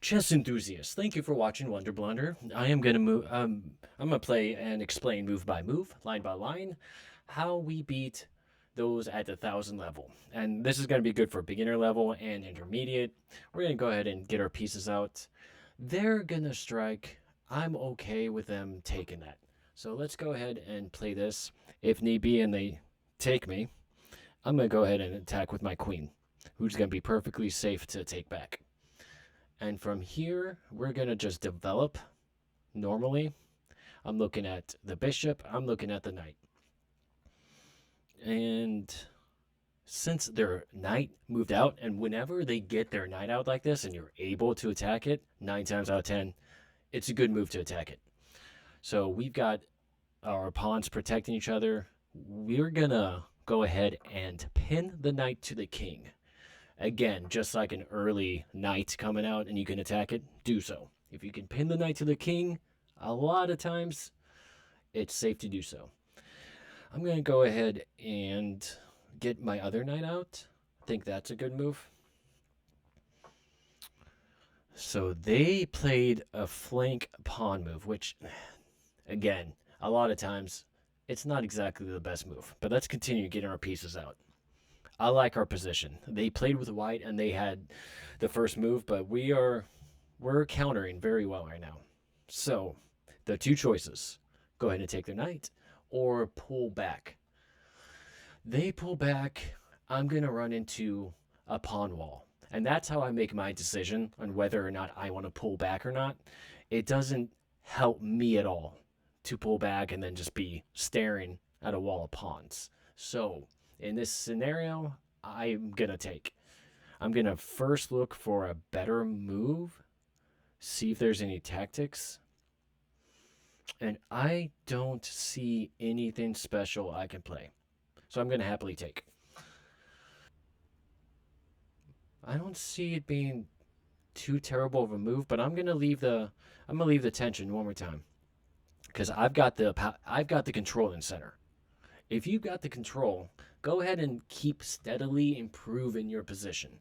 Chess enthusiasts, thank you for watching Wonder Blunder. I am gonna move. I'm gonna play and explain move by move, line by line, how we beat those at the 1,000 level. And this is gonna be good for beginner level and intermediate. We're gonna go ahead and get our pieces out. They're gonna strike. I'm okay with them taking that. So let's go ahead and play this. If need be, and they take me, I'm gonna go ahead and attack with my queen, who's gonna be perfectly safe to take back. And from here, we're going to just develop normally. I'm looking at the bishop, I'm looking at the knight. And since their knight moved out, and whenever they get their knight out like this and you're able to attack it, 9 times out of 10, it's a good move to attack it. So we've got our pawns protecting each other. We're going to go ahead and pin the knight to the king. Again, just like an early knight coming out and you can attack it, do so. If you can pin the knight to the king, a lot of times it's safe to do so. I'm going to go ahead and get my other knight out. I think that's a good move. So they played a flank pawn move, which, again, a lot of times it's not exactly the best move. But let's continue getting our pieces out. I like our position. They played with white and they had the first move, but we're countering very well right now. So the two choices: go ahead and take their knight, or pull back. They pull back. I'm gonna run into a pawn wall, and that's how I make my decision on whether or not I want to pull back or not. It doesn't help me at all to pull back and then just be staring at a wall of pawns. So in this scenario, I'm going to take. I'm going to first look for a better move, see if there's any tactics. And I don't see anything special I can play. So I'm going to happily take. I don't see it being too terrible of a move, but I'm going to leave the tension one more time, because I've got the control in center. If you've got the control, go ahead and keep steadily improving your position.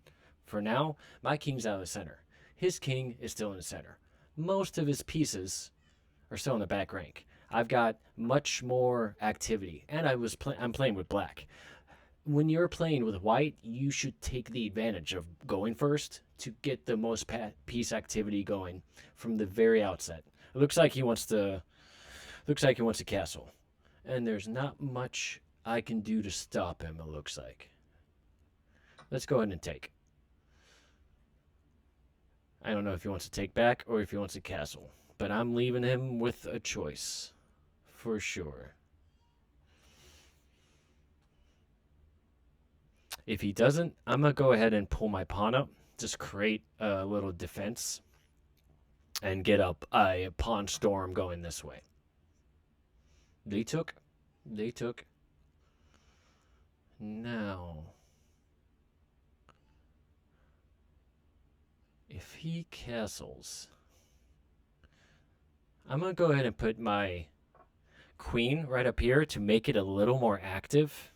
For now, my king's out of the center. His king is still in the center. Most of his pieces are still in the back rank. I've got much more activity, and I'm playing with black. When you're playing with white, you should take the advantage of going first to get the most piece activity going from the very outset. It looks like he wants to. Looks like he wants a castle, and there's not much I can do to stop him, it looks like. Let's go ahead and take. I don't know if he wants to take back or if he wants a castle, but I'm leaving him with a choice, for sure. If he doesn't, I'm going to go ahead and pull my pawn up, just create a little defense, and get up a pawn storm going this way. They took. They took. Now, if he castles, I'm going to go ahead and put my queen right up here to make it a little more active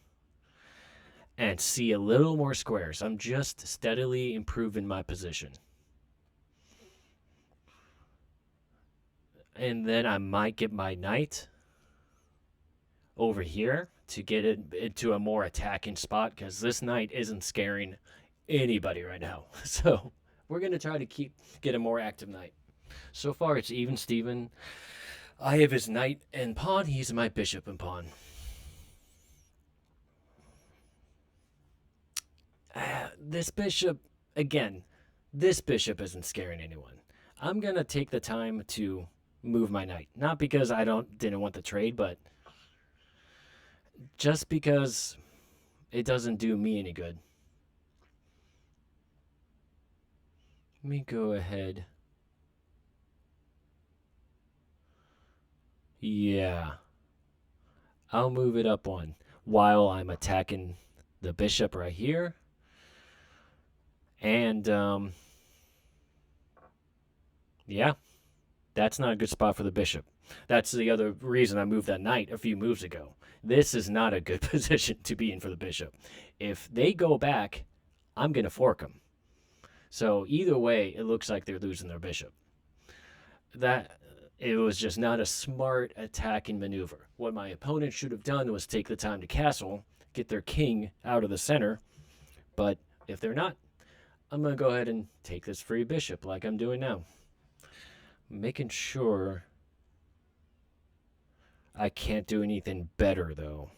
and see a little more squares. I'm just steadily improving my position. And then I might get my knight over here to get it into a more attacking spot, because this knight isn't scaring anybody right now. So we're going to try to get a more active knight. So far, it's even Steven. I have his knight and pawn. He's my bishop and pawn. This bishop, again, this bishop isn't scaring anyone. I'm going to take the time to move my knight. Not because I didn't want the trade, but just because it doesn't do me any good. Let me go ahead. Yeah. I'll move it up one while I'm attacking the bishop right here. And, yeah, that's not a good spot for the bishop. That's the other reason I moved that knight a few moves ago. This is not a good position to be in for the bishop. If they go back, I'm going to fork them. So either way, it looks like they're losing their bishop. That it was just not a smart attacking maneuver. What my opponent should have done was take the time to castle, get their king out of the center. But if they're not, I'm going to go ahead and take this free bishop like I'm doing now. Making sure I can't do anything better, though.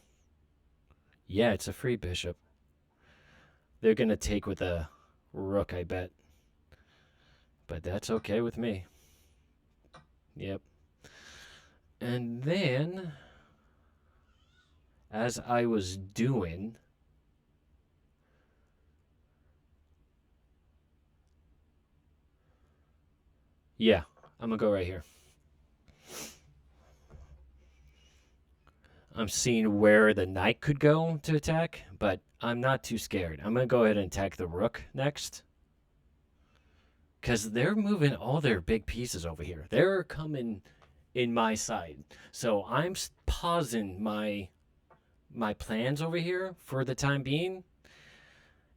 Yeah, it's a free bishop. They're going to take with a rook, I bet. But that's okay with me. Yep. And then, as I was doing, yeah, I'm going to go right here. I'm seeing where the knight could go to attack, but I'm not too scared. I'm going to go ahead and attack the rook next. Because they're moving all their big pieces over here. They're coming in my side. So I'm pausing my plans over here for the time being.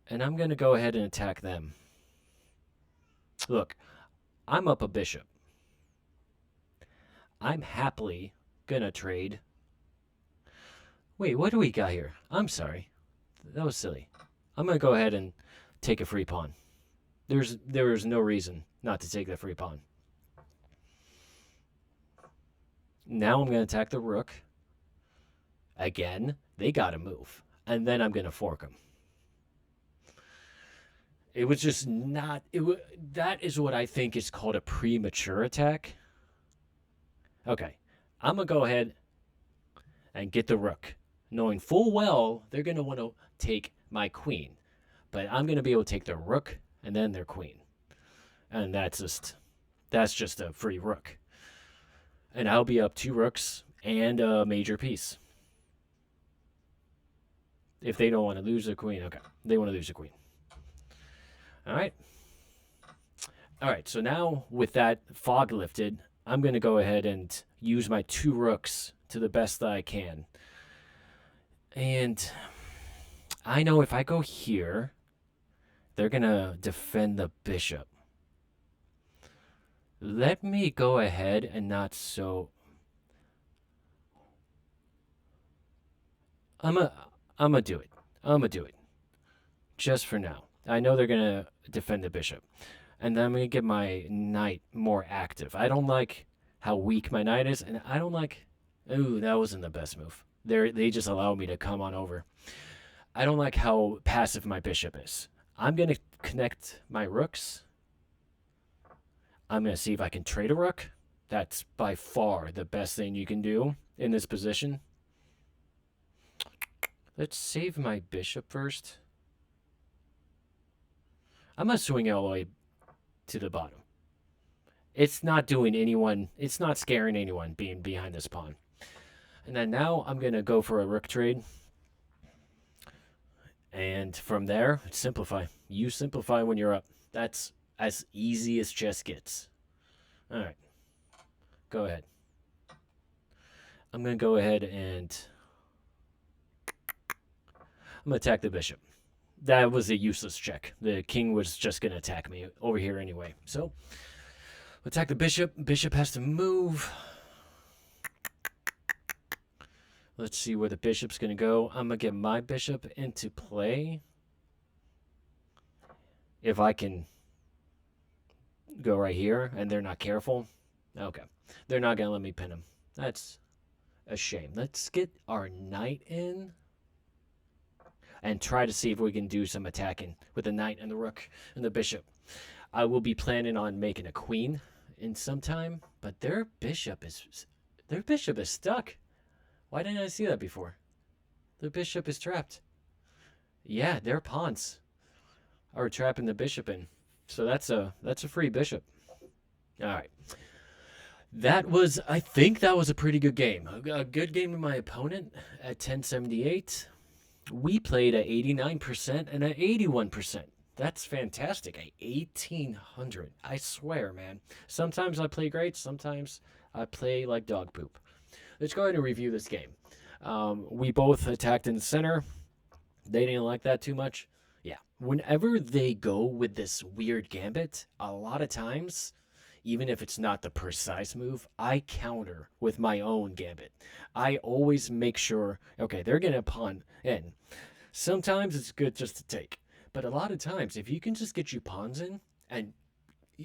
And I'm going to go ahead and attack them. Look, I'm up a bishop. I'm happily going to trade. Wait, what do we got here? I'm sorry. That was silly. I'm going to go ahead and take a free pawn. There is no reason not to take that free pawn. Now I'm going to attack the rook. Again, they got to move. And then I'm going to fork them. It was just not... that is what I think is called a premature attack. Okay, I'm going to go ahead and get the rook, knowing full well they're going to want to take my queen. But I'm going to be able to take their rook and then their queen. And that's just a free rook. And I'll be up 2 rooks and a major piece. If they don't want to lose their queen, okay. They want to lose their queen. All right. All right, so now with that fog lifted, I'm going to go ahead and use my 2 rooks to the best that I can. And I know if I go here, they're going to defend the bishop. Let me go ahead and not so... I'm gonna do it. I'm gonna do it. Just for now. I know they're going to defend the bishop. And then I'm going to get my knight more active. I don't like how weak my knight is, and I don't like... Ooh, that wasn't the best move. They just allow me to come on over. I don't like how passive my bishop is. I'm going to connect my rooks. I'm going to see if I can trade a rook. That's by far the best thing you can do in this position. Let's save my bishop first. I'm going to swing it all the way to the bottom. It's not doing anyone... It's not scaring anyone being behind this pawn. And then now I'm going to go for a rook trade. And from there, simplify. You simplify when you're up. That's as easy as chess gets. All right. Go ahead. I'm going to go ahead and... I'm going to attack the bishop. That was a useless check. The king was just going to attack me over here anyway. So, attack the bishop. Bishop has to move. Let's see where the bishop's going to go. I'm going to get my bishop into play. If I can go right here and they're not careful. Okay. They're not going to let me pin him. That's a shame. Let's get our knight in and try to see if we can do some attacking with the knight and the rook and the bishop. I will be planning on making a queen in some time, but their bishop is stuck. Why didn't I see that before? The bishop is trapped. Yeah, their pawns are trapping the bishop in. So that's a free bishop. All right. I think that was a pretty good game. A good game of my opponent at 1078. We played at 89% and at 81%. That's fantastic. At 1800. I swear, man. Sometimes I play great. Sometimes I play like dog poop. Let's go ahead and review this game. We both attacked in the center. They didn't like that too much. Yeah, whenever they go with this weird gambit, a lot of times, even if it's not the precise move, I counter with my own gambit. I always make sure, okay, they're going to pawn in. Sometimes it's good just to take, but a lot of times, if you can just get your pawns in and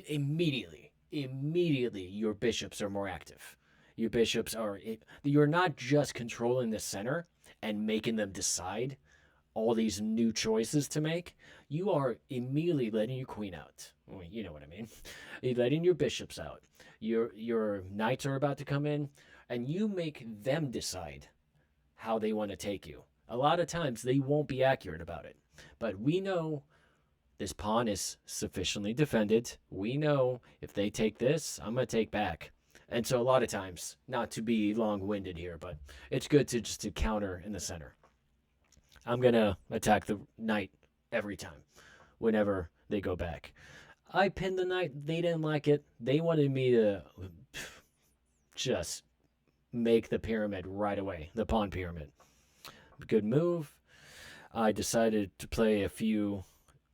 immediately your bishops are more active. Your bishops are, you're not just controlling the center and making them decide all these new choices to make. You are immediately letting your queen out. Well, you know what I mean. You're letting your bishops out. Your knights are about to come in, and you make them decide how they want to take you. A lot of times they won't be accurate about it, but we know this pawn is sufficiently defended. We know if they take this, I'm going to take back. And so a lot of times, not to be long-winded here, but it's good to just to counter in the center. I'm going to attack the knight every time whenever they go back. I pinned the knight. They didn't like it. They wanted me to just make the pyramid right away, the pawn pyramid. Good move. I decided to play a few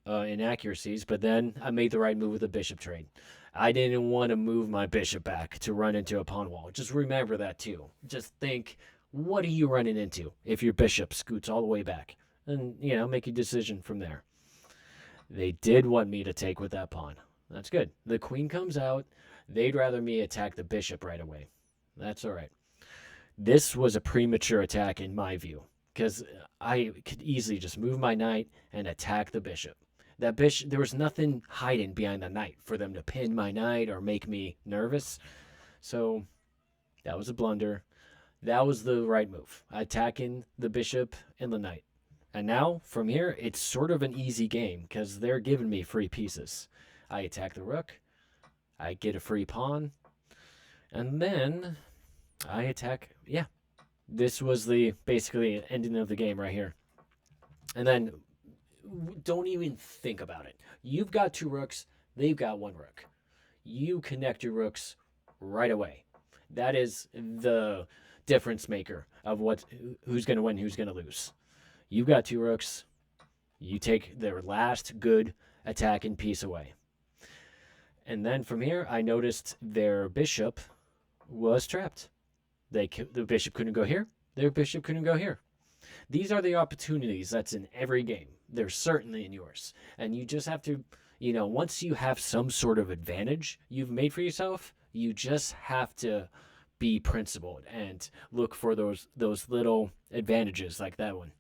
inaccuracies, but then I made the right move with the bishop trade. I didn't want to move my bishop back to run into a pawn wall. Just remember that too. Just think, what are you running into if your bishop scoots all the way back? And, make a decision from there. They did want me to take with that pawn. That's good. The queen comes out. They'd rather me attack the bishop right away. That's all right. This was a premature attack in my view, because I could easily just move my knight and attack the bishop. That bishop, there was nothing hiding behind the knight for them to pin my knight or make me nervous. So that was a blunder. That was the right move, attacking the bishop and the knight. And now, from here, it's sort of an easy game because they're giving me free pieces. I attack the rook, I get a free pawn, and then I attack. Yeah, this was the basically ending of the game right here. And then don't even think about it. You've got two rooks, they've got one rook. You connect your rooks right away. That is the difference maker of who's going to win, who's going to lose. You've got two rooks. You take their last good attacking piece away. And then from here, I noticed their bishop was trapped. The bishop couldn't go here. Their bishop couldn't go here. These are the opportunities that's in every game. They're certainly in yours. And you just have to, once you have some sort of advantage you've made for yourself, you just have to be principled and look for those little advantages like that one.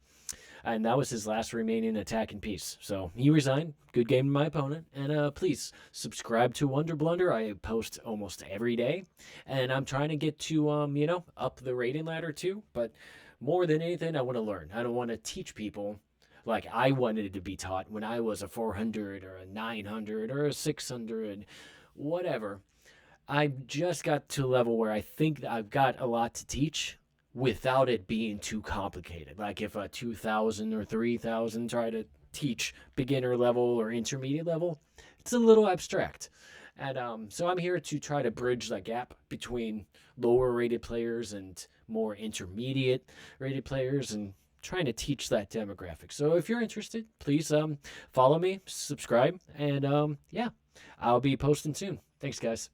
And that was his last remaining attacking piece. So he resigned. Good game to my opponent. And please subscribe to Wonder Blunder. I post almost every day. And I'm trying to get to, up the rating ladder too. But more than anything, I want to learn. I don't want to teach people like I wanted to be taught when I was a 400 or a 900 or a 600, whatever. I just got to a level where I think that I've got a lot to teach without it being too complicated. Like if a 2,000 or 3,000 try to teach beginner level or intermediate level, it's a little abstract. And so I'm here to try to bridge that gap between lower rated players and more intermediate rated players and trying to teach that demographic. So if you're interested, please follow me, subscribe, and yeah, I'll be posting soon. Thanks, guys.